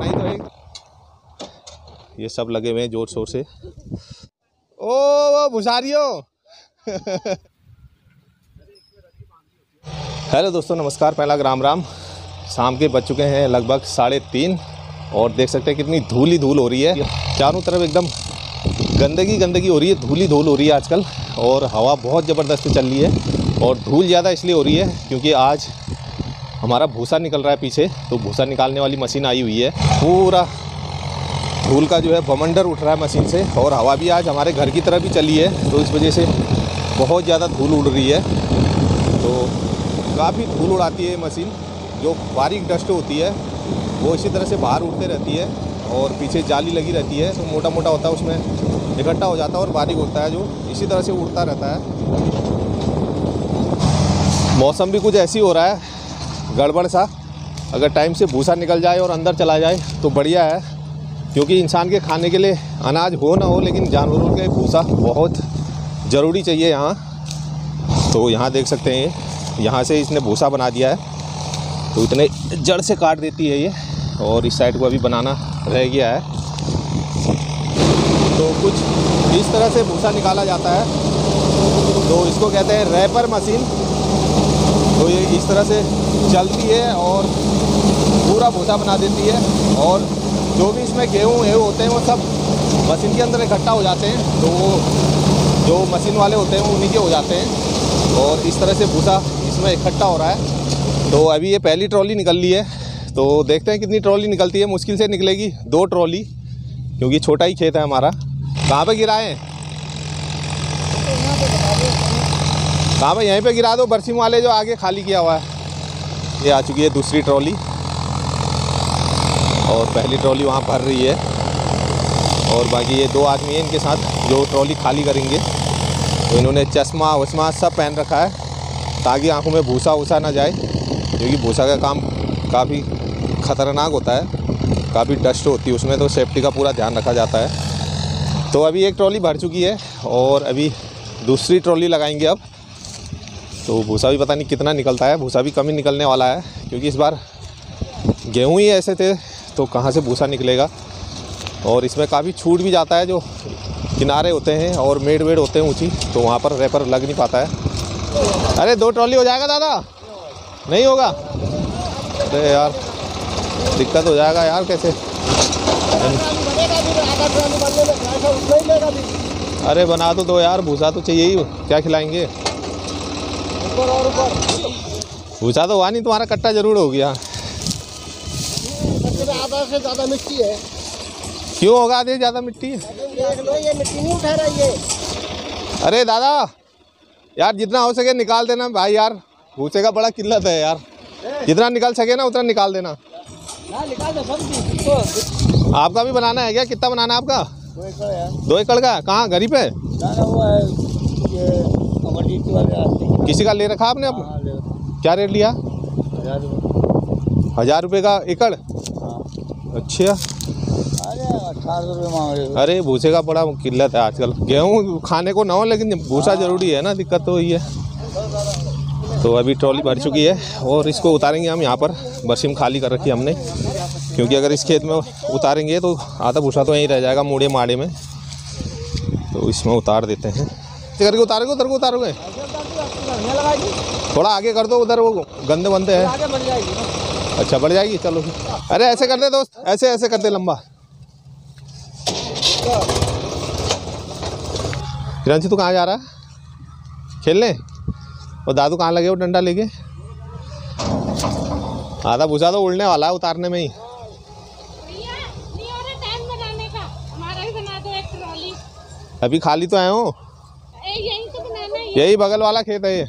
बनाई तो एक ये सब लगे हुए हैं जोर शोर से। ओ भुसारियो हेलो दोस्तों, नमस्कार, पहला राम राम। शाम के बज चुके हैं लगभग 3:30 और देख सकते हैं कितनी धूल ही धूल हो रही है। चारों तरफ एकदम गंदगी हो रही है, धूल ही धूल हो रही है आजकल। और हवा बहुत ज़बरदस्त चल रही है और धूल ज़्यादा इसलिए हो रही है क्योंकि आज हमारा भूसा निकल रहा है पीछे। तो भूसा निकालने वाली मशीन आई हुई है, पूरा धूल का जो है बवंडर उठ रहा है मशीन से। और हवा भी आज हमारे घर की तरफ भी चली है, तो इस वजह से बहुत ज़्यादा धूल उड़ रही है। तो काफ़ी धूल उड़ाती है मशीन। जो बारीक डस्ट होती है वो इसी तरह से बाहर उड़ते रहती है और पीछे जाली लगी रहती है, तो मोटा मोटा होता है, उसमें इकट्ठा हो जाता है और बारीक होता है जो इसी तरह से उड़ता रहता है। मौसम भी कुछ ऐसी हो रहा है गड़बड़ सा। अगर टाइम से भूसा निकल जाए और अंदर चला जाए तो बढ़िया है, क्योंकि इंसान के खाने के लिए अनाज हो ना हो लेकिन जानवरों के भूसा बहुत ज़रूरी चाहिए यहाँ। तो यहाँ देख सकते हैं, यहाँ से इसने भूसा बना दिया है, तो इतने जड़ से काट देती है ये। और इस साइड को अभी बनाना रह गया है। तो कुछ इस तरह से भूसा निकाला जाता है, तो इसको कहते हैं रैपर मशीन। तो ये इस तरह से चलती है और पूरा भूसा बना देती है। और जो भी इसमें गेहूँ होते हैं वो सब मशीन के अंदर इकट्ठा हो जाते हैं, तो वो जो मशीन वाले होते हैं वो उन्हीं के हो जाते हैं। और इस तरह से भूसा इसमें इकट्ठा हो रहा है। तो अभी ये पहली ट्रॉली निकल ली है, तो देखते हैं कितनी ट्रॉली निकलती है। मुश्किल से निकलेगी 2 ट्रॉली, क्योंकि छोटा ही खेत है हमारा। कहाँ पे गिराए हैं? कहाँ पे? यहीं पे गिरा दो। बरसिम वाले जो आगे खाली किया हुआ है, ये आ चुकी है दूसरी ट्रॉली और पहली ट्रॉली वहाँ भर रही है। और बाकी ये 2 आदमी हैं इनके साथ जो ट्रॉली खाली करेंगे। तो इन्होंने चश्मा वश्मा सब पहन रखा है ताकि आंखों में भूसा वूसा ना जाए, क्योंकि भूसा का काम काफ़ी ख़तरनाक होता है, काफ़ी डस्ट होती है उसमें, तो सेफ्टी का पूरा ध्यान रखा जाता है। तो अभी एक ट्रॉली भर चुकी है और अभी दूसरी ट्रॉली लगाएंगे अब। तो भूसा भी पता नहीं कितना निकलता है, भूसा भी कम ही निकलने वाला है, क्योंकि इस बार गेहूँ ही ऐसे थे तो कहाँ से भूसा निकलेगा। और इसमें काफ़ी छूट भी जाता है, जो किनारे होते हैं और मेड़ वेड़ होते हैं ऊँची, तो वहाँ पर रैपर लग नहीं पाता है। अरे 2 ट्रॉली हो जाएगा दादा? नहीं होगा? अरे यार दिक्कत हो जाएगा यार, कैसे? अरे बना तो दो यार, भूसा तो चाहिए ही, क्या खिलाएंगे? भूसा तो हुआ नहीं, तुम्हारा कट्टा जरूर हो गया। आधा से ज़्यादा मिट्टी है। क्यों होगा आधे ज़्यादा मिट्टी? देख लो, ये मिट्टी नहीं उठा रही है। अरे दादा यार, जितना हो सके निकाल देना भाई यार, भूसे का बड़ा किल्लत है यार। जितना निकाल सके ना उतना निकाल देना। निकाल दो सब। आपका भी बनाना है क्या? कितना बनाना है आपका? 2 एकड़ है। 2 एकड़ का? कहाँ, घर ही पे? वो है ये अमरजीत वाले। किसी का ले रखा आपने? क्या रेट लिया? 1000 रुपये का एकड़? अच्छा, 1800 रुपये मांग रहे हो। अरे भूसे का बड़ा किल्लत है आजकल। गेहूँ खाने को ना हो लेकिन भूसा ज़रूरी है ना, दिक्कत तो वही है। तो अभी ट्रॉली भर चुकी है और इसको उतारेंगे हम। यहाँ पर बरसिम खाली कर रखी है हमने, क्योंकि अगर इस खेत में उतारेंगे तो आधा भूसा तो यहीं रह जाएगा मूड़े माड़े में। तो इसमें उतार देते हैं। करके उतारोगे? उधर को उतारोगे? थोड़ा आगे कर दो, उधर वो गंदे बंदे हैं। अच्छा बढ़ जाएगी, चलो। अरे ऐसे कर दे दोस्त, ऐसे ऐसे कर दे लंबा। हिरांशी तू कहाँ जा रहा है? खेलने? और दादू कहाँ लगे वो डंडा लेके? आधा भूसा तो उड़ने वाला है उतारने में ही। अभी खाली तो आए हो? यही बगल वाला खेत है ये।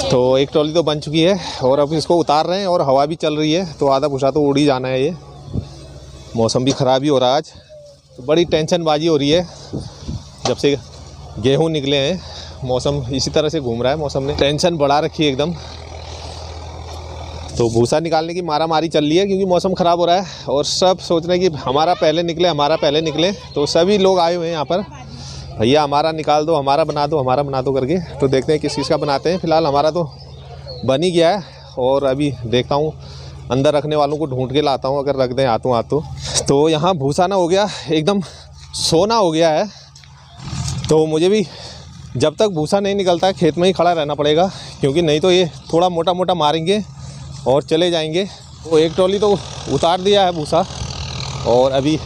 तो एक ट्रॉली तो बन चुकी है और अब इसको उतार रहे हैं और हवा भी चल रही है, तो आधा भूसा तो उड़ ही जाना है। ये मौसम भी ख़राब ही हो रहा है आज, तो बड़ी टेंशनबाजी हो रही है। जब से गेहूँ निकले हैं मौसम इसी तरह से घूम रहा है, मौसम ने टेंशन बढ़ा रखी है एकदम। तो भूसा निकालने की मारा मारी चल रही है, क्योंकि मौसम ख़राब हो रहा है और सब सोच रहे हैं कि हमारा पहले निकले, हमारा पहले निकले। तो सभी लोग आए हुए हैं यहाँ पर, भैया हमारा निकाल दो, हमारा बना दो, हमारा बना दो करके। तो देखते हैं किस चीज़ का बनाते हैं। फ़िलहाल हमारा तो बन ही गया है और अभी देखता हूँ अंदर रखने वालों को ढूंढ के लाता हूँ, अगर रख दें हाथों हाथों। तो यहाँ भूसा ना हो गया एकदम सोना हो गया है, तो मुझे भी जब तक भूसा नहीं निकलता है खेत में ही खड़ा रहना पड़ेगा, क्योंकि नहीं तो ये थोड़ा मोटा मोटा मारेंगे और चले जाएंगे। तो एक ट्रॉली तो उतार दिया है भूसा और अभी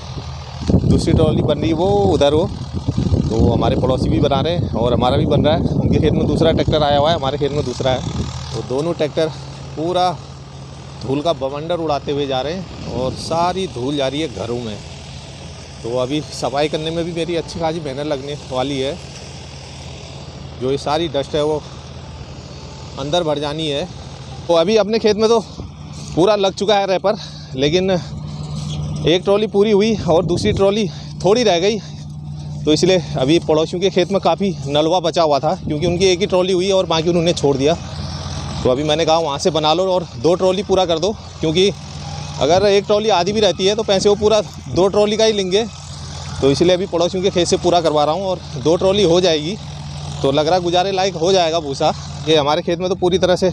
दूसरी ट्रॉली बन रही है, वो उधर वो तो हमारे पड़ोसी भी बना रहे हैं और हमारा भी बन रहा है। उनके खेत में दूसरा ट्रैक्टर आया हुआ है, हमारे खेत में दूसरा है। तो दोनों ट्रैक्टर पूरा धूल का बवंडर उड़ाते हुए जा रहे हैं और सारी धूल जा रही है घरों में। तो अभी सफाई करने में भी मेरी अच्छी खासी मेहनत लगने वाली है। जो ये सारी डस्ट है वो अंदर भर जानी है। तो अभी अपने खेत में तो पूरा लग चुका है रैपर, लेकिन एक ट्रॉली पूरी हुई और दूसरी ट्रॉली थोड़ी रह गई। तो इसलिए अभी पड़ोसियों के खेत में काफ़ी नलवा बचा हुआ था, क्योंकि उनकी एक ही ट्रॉली हुई और बाकी उन्होंने छोड़ दिया। तो अभी मैंने कहा वहाँ से बना लो और 2 ट्रॉली पूरा कर दो, क्योंकि अगर एक ट्रॉली आधी भी रहती है तो पैसे वो पूरा 2 ट्रॉली का ही लेंगे। तो इसलिए अभी पड़ोसियों के खेत से पूरा करवा रहा हूँ और 2 ट्रॉली हो जाएगी तो लग रहा गुजारे लायक हो जाएगा भूसा। ये हमारे खेत में तो पूरी तरह से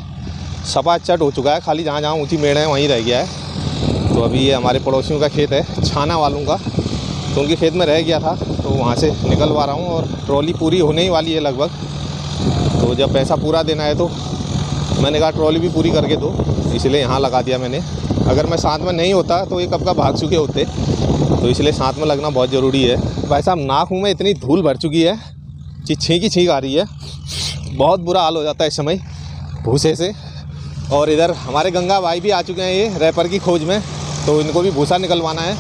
सपा चट हो चुका है, खाली जहाँ जहाँ ऊँची मेड़ है वहीं रह गया है। तो अभी ये हमारे पड़ोसियों का खेत है, छाना वालों का, तो उनके खेत में रह गया था तो वहाँ से निकलवा रहा हूँ और ट्रॉली पूरी होने ही वाली है लगभग। तो जब पैसा पूरा देना है तो मैंने कहा ट्रॉली भी पूरी करके दो, इसलिए यहाँ लगा दिया मैंने। अगर मैं साथ में नहीं होता तो ये कब का भाग चुके होते, तो इसलिए साथ में लगना बहुत ज़रूरी है। भाई साहब नाक मुँह में इतनी धूल भर चुकी है कि छींक आ रही है, बहुत बुरा हाल हो जाता है इस समय भूसे से। और इधर हमारे गंगा भाई भी आ चुके हैं ये रैपर की खोज में, तो इनको भी भूसा निकलवाना है।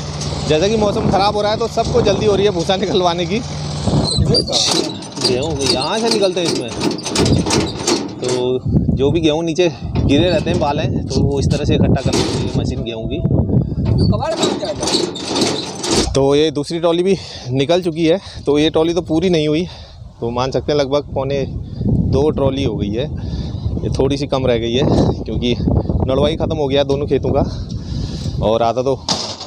जैसे कि मौसम ख़राब हो रहा है तो सबको जल्दी हो रही है भूसा निकलवाने की। गेहूँ यहाँ से निकलते हैं इसमें, तो जो भी गेहूँ नीचे गिरे रहते हैं बाल हैं तो वो इस तरह से इकट्ठा कर लेती है मशीन गेहूँ की। तो ये दूसरी ट्रॉली भी निकल चुकी है, तो ये ट्रॉली तो पूरी नहीं हुई, तो मान सकते हैं लगभग 2.25 ट्रॉली हो गई है। ये थोड़ी सी कम रह गई है क्योंकि नड़वाई ख़त्म हो गया है दोनों खेतों का, और आधा तो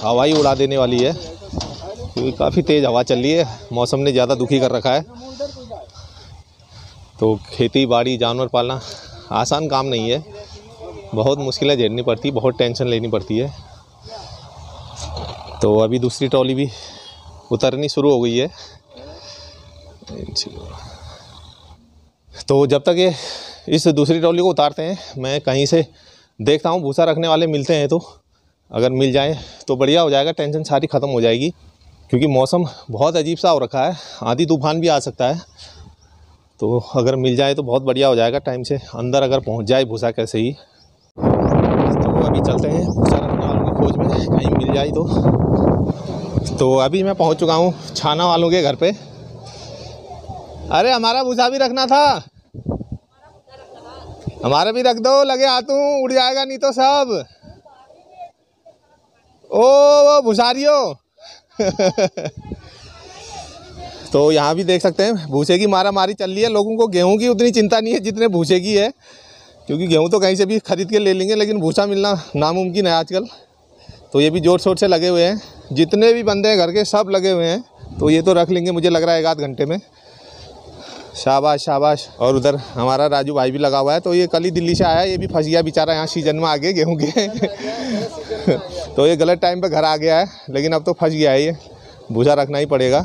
हवा ही उड़ा देने वाली है क्योंकि काफ़ी तेज़ हवा चल रही है, मौसम ने ज़्यादा दुखी कर रखा है। तो खेती बाड़ी जानवर पालना आसान काम नहीं है, बहुत मुश्किलें झेलनी पड़ती, बहुत टेंशन लेनी पड़ती है। तो अभी दूसरी ट्रॉली भी उतरनी शुरू हो गई है। तो जब तक ये इस दूसरी ट्रॉली को उतारते हैं मैं कहीं से देखता हूँ भूसा रखने वाले मिलते हैं, तो अगर मिल जाए तो बढ़िया हो जाएगा, टेंशन सारी ख़त्म हो जाएगी। क्योंकि मौसम बहुत अजीब सा हो रखा है, आंधी तूफान भी आ सकता है, तो अगर मिल जाए तो बहुत बढ़िया हो जाएगा। टाइम से अंदर अगर पहुंच जाए भूसा कैसे ही। तो अभी चलते हैं भूसा रखने वालों की खोज में, कहीं मिल जाए तो अभी मैं पहुंच चुका हूं छाना वालों के घर पे। अरे हमारा भूसा भी रखना था, हमारा भी रख दो, लगे हाथों उड़ जाएगा नहीं तो सब। ओ वो भूसारियों तो यहाँ भी देख सकते हैं भूसे की मारा मारी चल रही है। लोगों को गेहूं की उतनी चिंता नहीं है जितने भूसे की है, क्योंकि गेहूं तो कहीं से भी खरीद के ले लेंगे, लेकिन भूसा मिलना नामुमकिन है आजकल। तो ये भी जोर शोर से लगे हुए हैं, जितने भी बंदे हैं घर के सब लगे हुए हैं। तो ये तो रख लेंगे मुझे लग रहा है 1-8 घंटे में। शाबाश शाबाश। और उधर हमारा राजू भाई भी लगा हुआ है, तो ये कल ही दिल्ली से आया, ये भी फंस गया बेचारा यहाँ सीजन में आगे गेहूँ के तो ये गलत टाइम पे घर आ गया है, लेकिन अब तो फंस गया है, ये भूसा रखना ही पड़ेगा।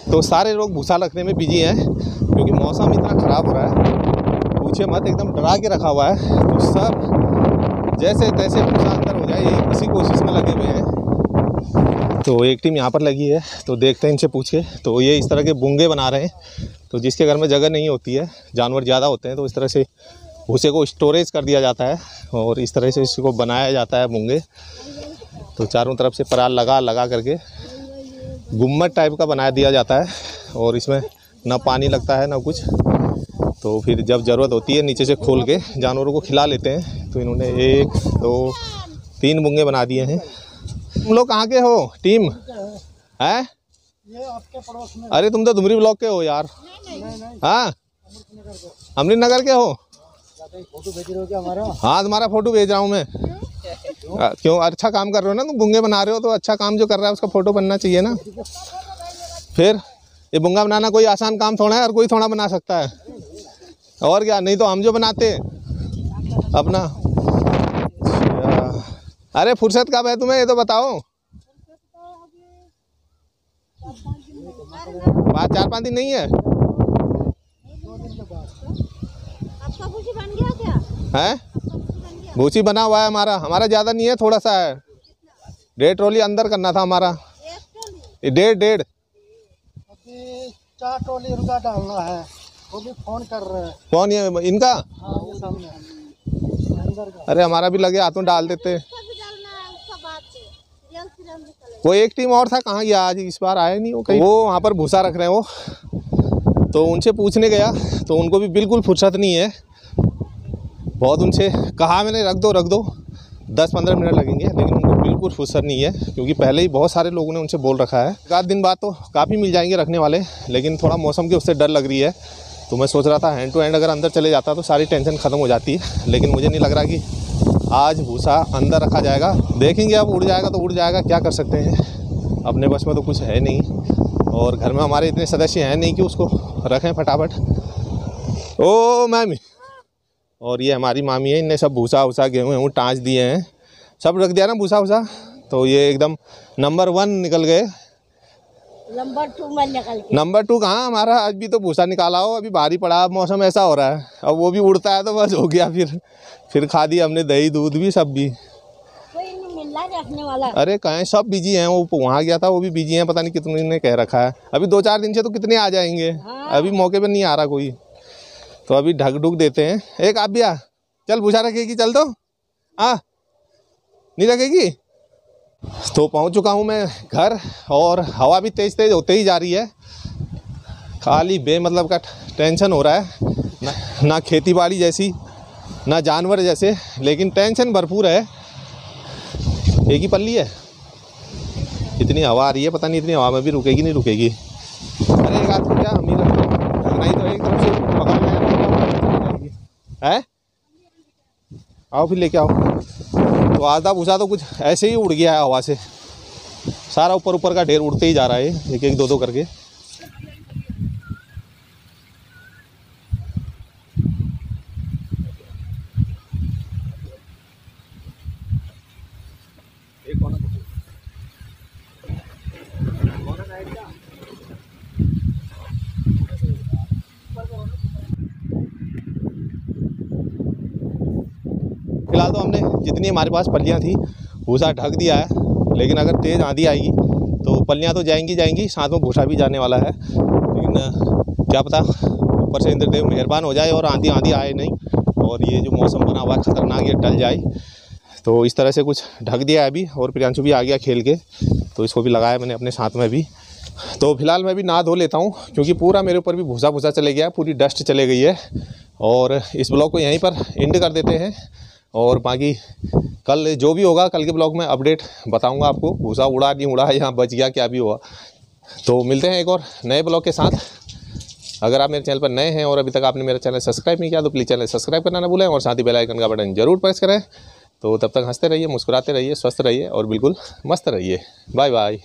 तो सारे लोग भूसा रखने में बिजी हैं क्योंकि मौसम इतना ख़राब हो रहा है, पूछे मत, एकदम डरा के रखा हुआ है। तो सब जैसे तैसे भूसा अंदर हो जाए यही इसी कोशिश में लगे हुए हैं। तो एक टीम यहाँ पर लगी है, तो देखते हैं इनसे पूछ के। तो ये इस तरह के बुंगे बना रहे हैं, तो जिसके घर में जगह नहीं होती है, जानवर ज़्यादा होते हैं, तो इस तरह से भूसे को स्टोरेज कर दिया जाता है और इस तरह से इसको बनाया जाता है बुंगे। तो चारों तरफ से पराल लगा करके गुम्मट टाइप का बना दिया जाता है, और इसमें ना पानी लगता है ना कुछ। तो फिर जब ज़रूरत होती है नीचे से खोल के जानवरों को खिला लेते हैं। तो इन्होंने 1 2 3 बुंगे बना दिए हैं। तुम लोग कहाँ के हो टीम है? ये आपके पड़ोस में। अरे तुम तो धुमरी ब्लॉक के हो यार। हाँ अमृतनगर के हो? फोटो भेज रहे हो क्या हमारा? हाँ तुम्हारा फोटो भेज रहा हूँ मैं। क्यों? अच्छा काम कर रहे हो ना तुम, बुंगे बना रहे हो, तो अच्छा काम जो कर रहा है उसका फोटो बनना चाहिए ना। फिर ये बुंगा बनाना कोई आसान काम थोड़ा है, और कोई थोड़ा बना सकता है, और क्या। नहीं तो हम जो बनाते अपना अरे फुर्सत कब है तुम्हें, ये तो बताओ। 4-5 दिन नहीं है। 2 दिन के बाद आपका भूसी बन गया क्या? हैं? आपका भूसी बन गया? भूसी बना हुआ है हमारा ज़्यादा नहीं है, थोड़ा सा है। 1.5 ट्रॉली अंदर करना था हमारा। एक ट्रॉली? 1.5 अभी 4 ट्रॉली रुपया डालना है, वो भी फोन कर रहे हैं। कौन ये इनका? हाँ ये सामने अंदर का। अरे हमारा भी लगे हाथों डाल देते। उसका भी डालना है, उसका बात है। रियल सीरम भी चलेगा। वो एक टीम और था, कहाँ गया आज, इस बार आया नहीं वो कहीं। वो वहाँ पर भूसा रख रहे हैं वो, तो उनसे पूछने गया तो उनको भी बिल्कुल फुर्सत नहीं है। बहुत उनसे कहा मैंने रख दो 10-15 मिनट लगेंगे, लेकिन उनको बिल्कुल फुर्सत नहीं है, क्योंकि पहले ही बहुत सारे लोगों ने उनसे बोल रखा है। 1 दिन बाद तो काफ़ी मिल जाएंगे रखने वाले, लेकिन थोड़ा मौसम की उससे डर लग रही है। तो मैं सोच रहा था हैंड टू हैंड अगर अंदर चले जाता तो सारी टेंशन ख़त्म हो जाती है, लेकिन मुझे नहीं लग रहा कि आज भूसा अंदर रखा जाएगा। देखेंगे, अब उड़ जाएगा तो उड़ जाएगा, क्या कर सकते हैं, अपने बस में तो कुछ है नहीं, और घर में हमारे इतने सदस्य हैं नहीं कि उसको रखें फटाफट। ओ मैम, और ये हमारी मामी है, इनने सब भूसा वूसा गेहूँ टाँच दिए हैं, सब रख दिया ना भूसा वूसा, तो ये एकदम नंबर 1 निकल गए। नंबर 2 में निकल के। नंबर 2 कहाँ, हमारा आज भी तो भूसा निकाला हो, अभी भारी पड़ा, मौसम ऐसा हो रहा है, अब वो भी उड़ता है तो बस हो गया। फिर खा दिया हमने दही दूध भी, सब भी। कोई नहीं मिल रहा रखने वाला। अरे कहें, सब बिजी हैं, वो वहाँ गया था वो भी बिजी हैं, पता नहीं कितने ने कह रखा है। अभी 2-4 दिन से तो कितने आ जाएंगे। हाँ। अभी मौके पर नहीं आ रहा कोई, तो अभी ढक ढुक देते हैं। एक आप भी आ, चल भूसा रखेगी, चल तो आ, नहीं रखेगी। तो पहुंच चुका हूं मैं घर, और हवा भी तेज़ तेज़ होते ही जा रही है। खाली बेमतलब का टेंशन हो रहा है, ना खेती बाड़ी जैसी, ना जानवर जैसे, लेकिन टेंशन भरपूर है। एक ही पल्ली है, इतनी हवा आ रही है, पता नहीं इतनी हवा में भी रुकेगी नहीं रुकेगी। अरे एक हाथ को क्या हम ही रखना ही तो, एक तरफ से पकड़ है। आओ फिर लेके आओ। तो आधा भूसा तो कुछ ऐसे ही उड़ गया है हवा से, सारा ऊपर ऊपर का ढेर उड़ते ही जा रहा है, एक 2 करके। फिलहाल तो हमने जितनी हमारे पास पल्लियाँ थी भूसा ढक दिया है, लेकिन अगर तेज़ आंधी आएगी तो पल्लियाँ तो जाएंगी, साथ में भूसा भी जाने वाला है। लेकिन क्या पता ऊपर से इंद्रदेव मेहरबान हो जाए और आंधी आए नहीं, और ये जो मौसम बना हुआ है ख़तरनाक, ये टल जाए। तो इस तरह से कुछ ढक दिया है अभी, और प्रियांशु भी आ गया खेल के, तो इसको भी लगाया मैंने अपने साथ में भी। तो फिलहाल मैं भी नहा धो लेता हूँ, क्योंकि पूरा मेरे ऊपर भी भूसा चले गया है, पूरी डस्ट चले गई है। और इस ब्लॉग को यहीं पर एंड कर देते हैं, और बाकी कल जो भी होगा, कल के ब्लॉग में अपडेट बताऊंगा आपको, भूसा उड़ा नहीं उड़ा, यहाँ बच गया, क्या भी हुआ। तो मिलते हैं एक और नए ब्लॉग के साथ। अगर आप मेरे चैनल पर नए हैं और अभी तक आपने मेरा चैनल सब्सक्राइब नहीं किया तो प्लीज़ चैनल सब्सक्राइब करना ना भूलें, और साथ ही बेल आइकन का बटन जरूर प्रेस करें। तो तब तक हंसते रहिए, मुस्कुराते रहिए, स्वस्थ रहिए और बिल्कुल मस्त रहिए। Bye bye.